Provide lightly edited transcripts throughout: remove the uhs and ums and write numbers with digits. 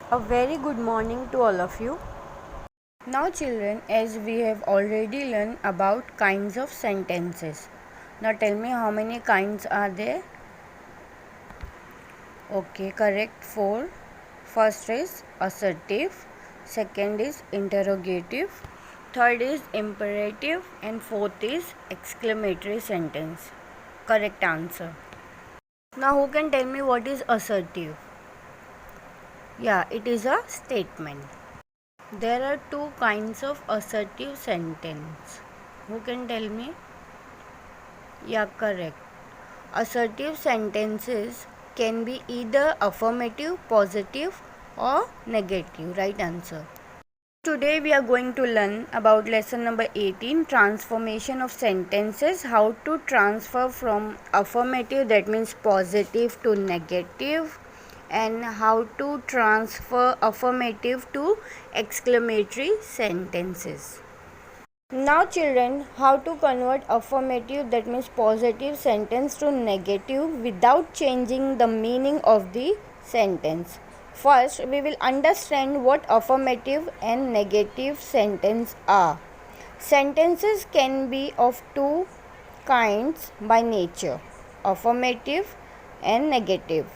A very good morning to all of you. Now children, as we have already learned about kinds of sentences. Now tell me how many kinds are there? Okay, correct. 4. First is assertive, second is interrogative, third is imperative, and fourth is exclamatory sentence. Correct answer. Now who can tell me what is assertive? Yeah, it is a statement. There are two kinds of assertive sentence. Who can tell me? Yeah, correct. Assertive sentences can be either affirmative, positive, or negative. Right answer. Today we are going to learn about lesson number 18, transformation of sentences, how to transfer from affirmative, that means positive, to negative, and how to transfer affirmative to exclamatory sentences. Now children, how to convert affirmative, that means positive sentence, to negative without changing the meaning of the sentence. First, we will understand what affirmative and negative sentence are. Sentences can be of two kinds by nature, affirmative and negative.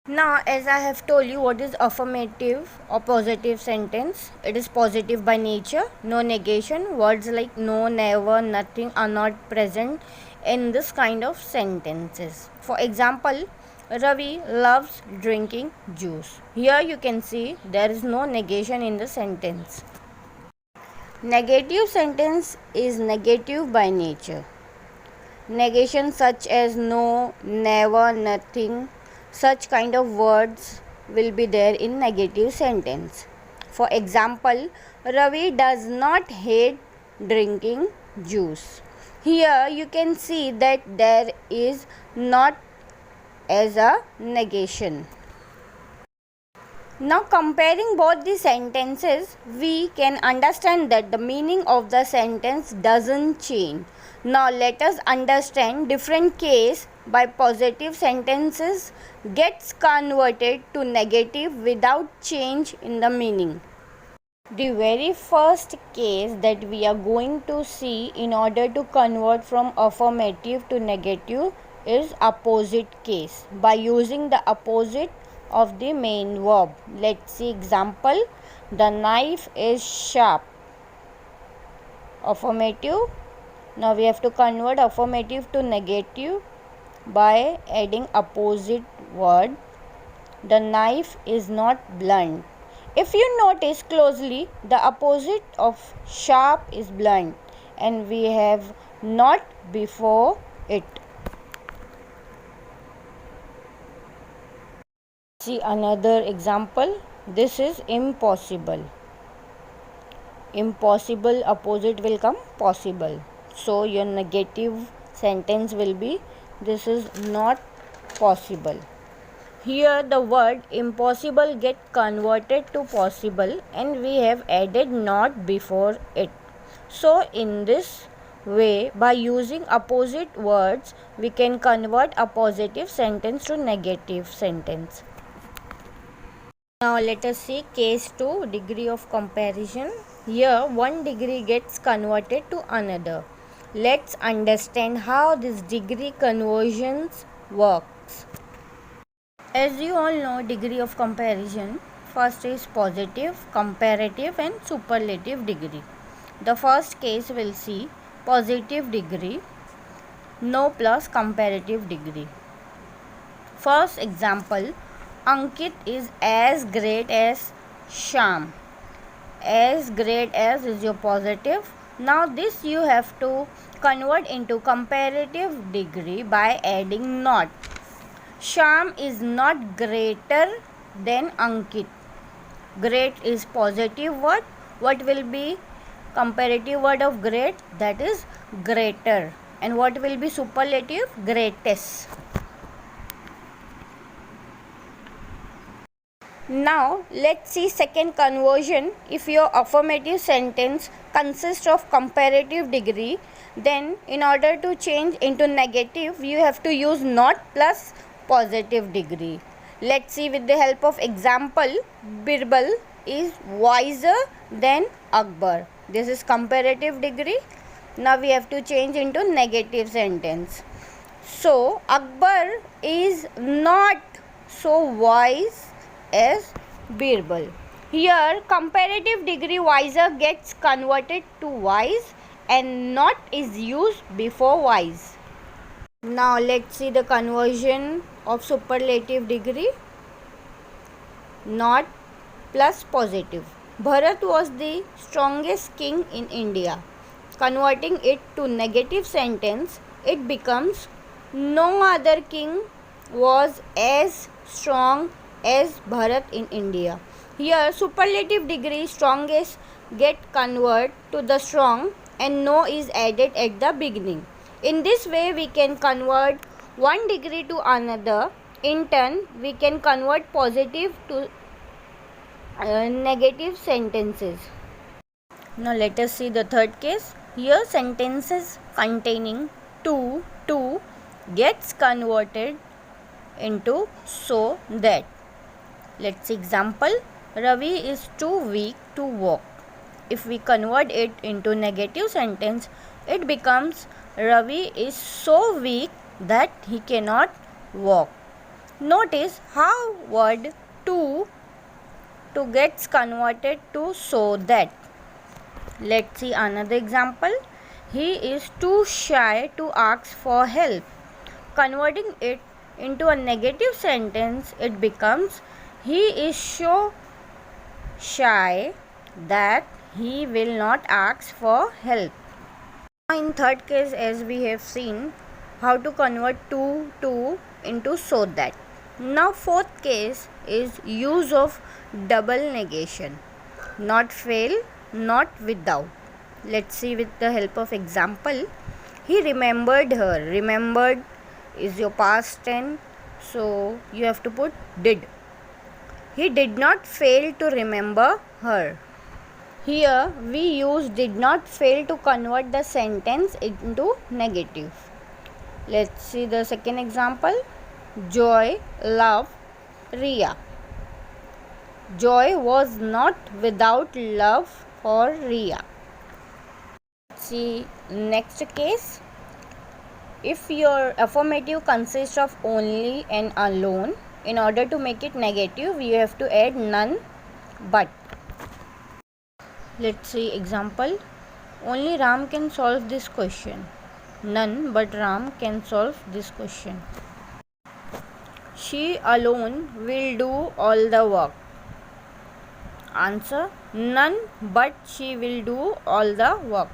Now, as I have told you, what is affirmative or positive sentence? It is positive by nature, no negation. Words like no, never, nothing are not present in this kind of sentences. For example, Ravi loves drinking juice. Here you can see there is no negation in the sentence. Negative sentence is negative by nature. Negation such as no, never, nothing, such kind of words will be there in negative sentence. For example, Ravi does not hate drinking juice. Here you can see that there is not as a negation. Now comparing both the sentences, we can understand that the meaning of the sentence doesn't change. Now let us understand different case by positive sentences gets converted to negative without change in the meaning. The very first case that we are going to see in order to convert from affirmative to negative is opposite case by using the opposite of the main verb. Let's see example. The knife is sharp. Affirmative. Now we have to convert affirmative to negative by adding opposite word. The knife is not blunt. If you notice closely, the opposite of sharp is blunt, and we have not before it. See another example. This is impossible. Impossible opposite will come possible. So your negative sentence will be this is not possible. Here the word impossible get converted to possible and we have added not before it. So in this way, by using opposite words, we can convert a positive sentence to negative sentence. Now let us see case 2, degree of comparison. Here one degree gets converted to another. Let's understand how this degree conversions works. As you all know, degree of comparison, first is positive, comparative and superlative degree. The first case will see positive degree, no plus comparative degree. First example, Ankit is as great as Sham. As great as is your positive. Now this you have to convert into comparative degree by adding not. Sham is not greater than Ankit. Great is positive word. What will be comparative word of great? That is greater. And what will be superlative? Greatest. Now let's see second conversion. If your affirmative sentence consists of comparative degree, then in order to change into negative, you have to use not plus positive degree. Let's see with the help of example. Birbal is wiser than Akbar. This is comparative degree. Now we have to change into negative sentence. So Akbar is not so wise as Birbal. Here comparative degree wiser gets converted to wise and not is used before wise. Now let's see the conversion of superlative degree. Not plus positive. Bharat was the strongest king in India. Converting it to negative sentence, it becomes no other king was as strong as Bharat in India. Here superlative degree strongest get converted to the strong and no is added at the beginning. In this way we can convert one degree to another. In turn we can convert positive to negative sentences. Now let us see the third case. Here sentences containing to gets converted into so that. Let's see example. Ravi is too weak to walk. If we convert it into negative sentence, it becomes Ravi is so weak that he cannot walk. Notice how word to gets converted to so that. Let's see another example. He is too shy to ask for help. Converting it into a negative sentence, it becomes he is so shy that he will not ask for help. In third case, as we have seen how to convert to into so that. Now fourth case is use of double negation. Not fail, not without. Let's see with the help of example. He remembered her. Remembered is your past tense, so you have to put did. He did not fail to remember her. Here we use did not fail to convert the sentence into negative. Let's see the second example. Joy loved Riya. Joy was not without love for Riya. See next case. If your affirmative consists of only and alone, in order to make it negative, you have to add none but. Let's see example. Only Ram can solve this question. None but Ram can solve this question. She alone will do all the work. Answer. None but she will do all the work.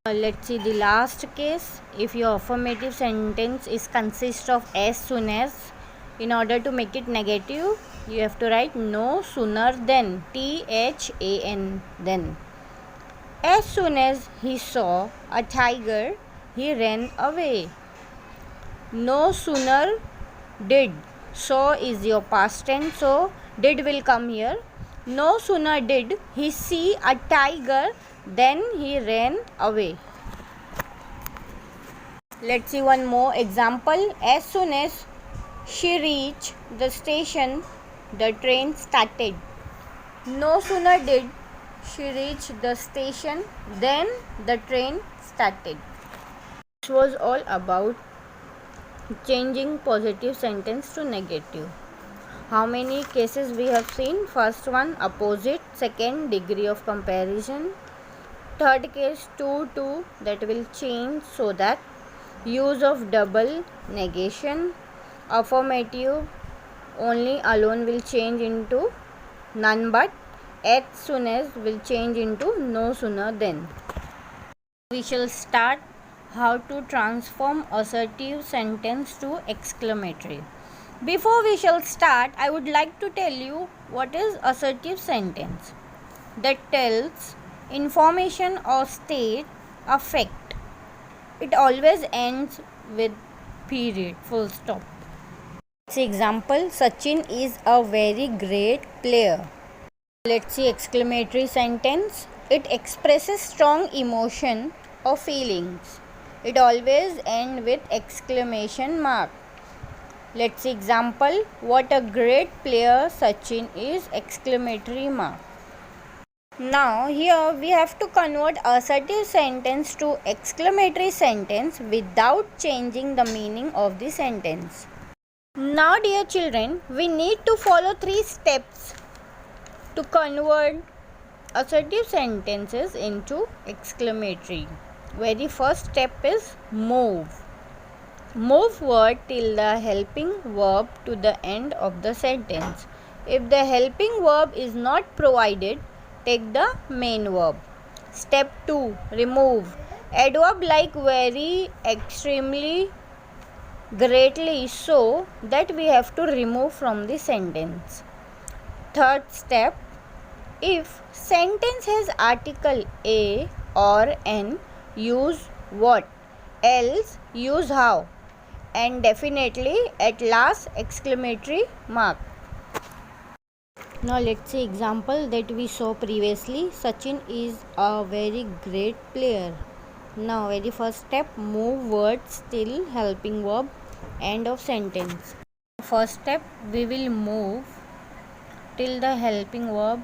Let's see the last case. If your affirmative sentence is consist of as soon as, in order to make it negative, you have to write no sooner than. THAN then. As soon as he saw a tiger, he ran away. No sooner did. So is your past tense, so did will come here. No sooner did he see a tiger, then he ran away. Let's see one more example. As soon as she reached the station, the train started. No sooner did she reach the station, then the train started. This was all about changing positive sentence to negative. How many cases we have seen? First one opposite, second degree of comparison, third case to that will change so that, use of double negation, affirmative only alone will change into none but, as soon as will change into no sooner than. We shall start how to transform assertive sentence to exclamatory. Before we shall start, I would like to tell you what is assertive sentence. That tells information or state a fact. It always ends with period, full stop. Let's see example. Sachin is a very great player. Let's see exclamatory sentence. It expresses strong emotion or feelings. It always ends with exclamation mark. Let's see example. What a great player Sachin is! Exclamatory mark. Now here we have to convert assertive sentence to exclamatory sentence without changing the meaning of the sentence. Now dear children, we need to follow 3 steps to convert assertive sentences into exclamatory. Very first step is move. Move word till the helping verb to the end of the sentence. If the helping verb is not provided, take the main verb. Step 2. Remove. Adverb like very, extremely, greatly, so that we have to remove from the sentence. Third step. If sentence has article a or an, use what, else use how, and definitely at last exclamatory mark. Now let's see example that we saw previously. Sachin is a very great player. Now very first step, move words till helping verb, end of sentence. First step, we will move till the helping verb,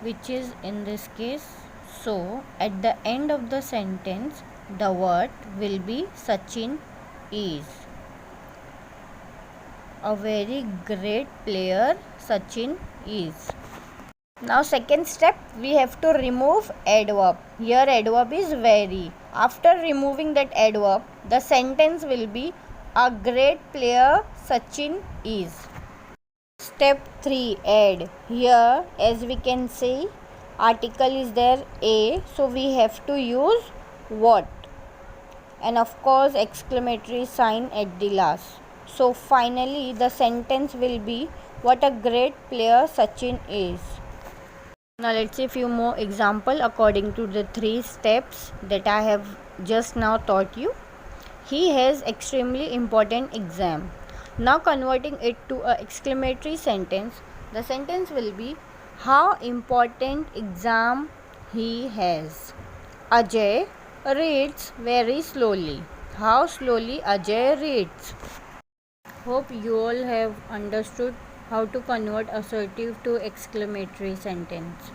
which is in this case so. At the end of the sentence, the word will be Sachin is a very great player. Sachin is. Now second step, we have to remove adverb. Here adverb is very. After removing that adverb, the sentence will be a great player Sachin is. Step 3, add. Here as we can see, article is there a, so we have to use what, and of course exclamatory sign at the last. So finally the sentence will be what a great player Sachin is. Now let's see few more example according to the 3 steps that I have just now taught you. He has extremely important exam. Now converting it to a exclamatory sentence, the sentence will be how important exam he has. Ajay reads very slowly. How slowly Ajay reads. Hope you all have understood how to convert assertive to exclamatory sentence.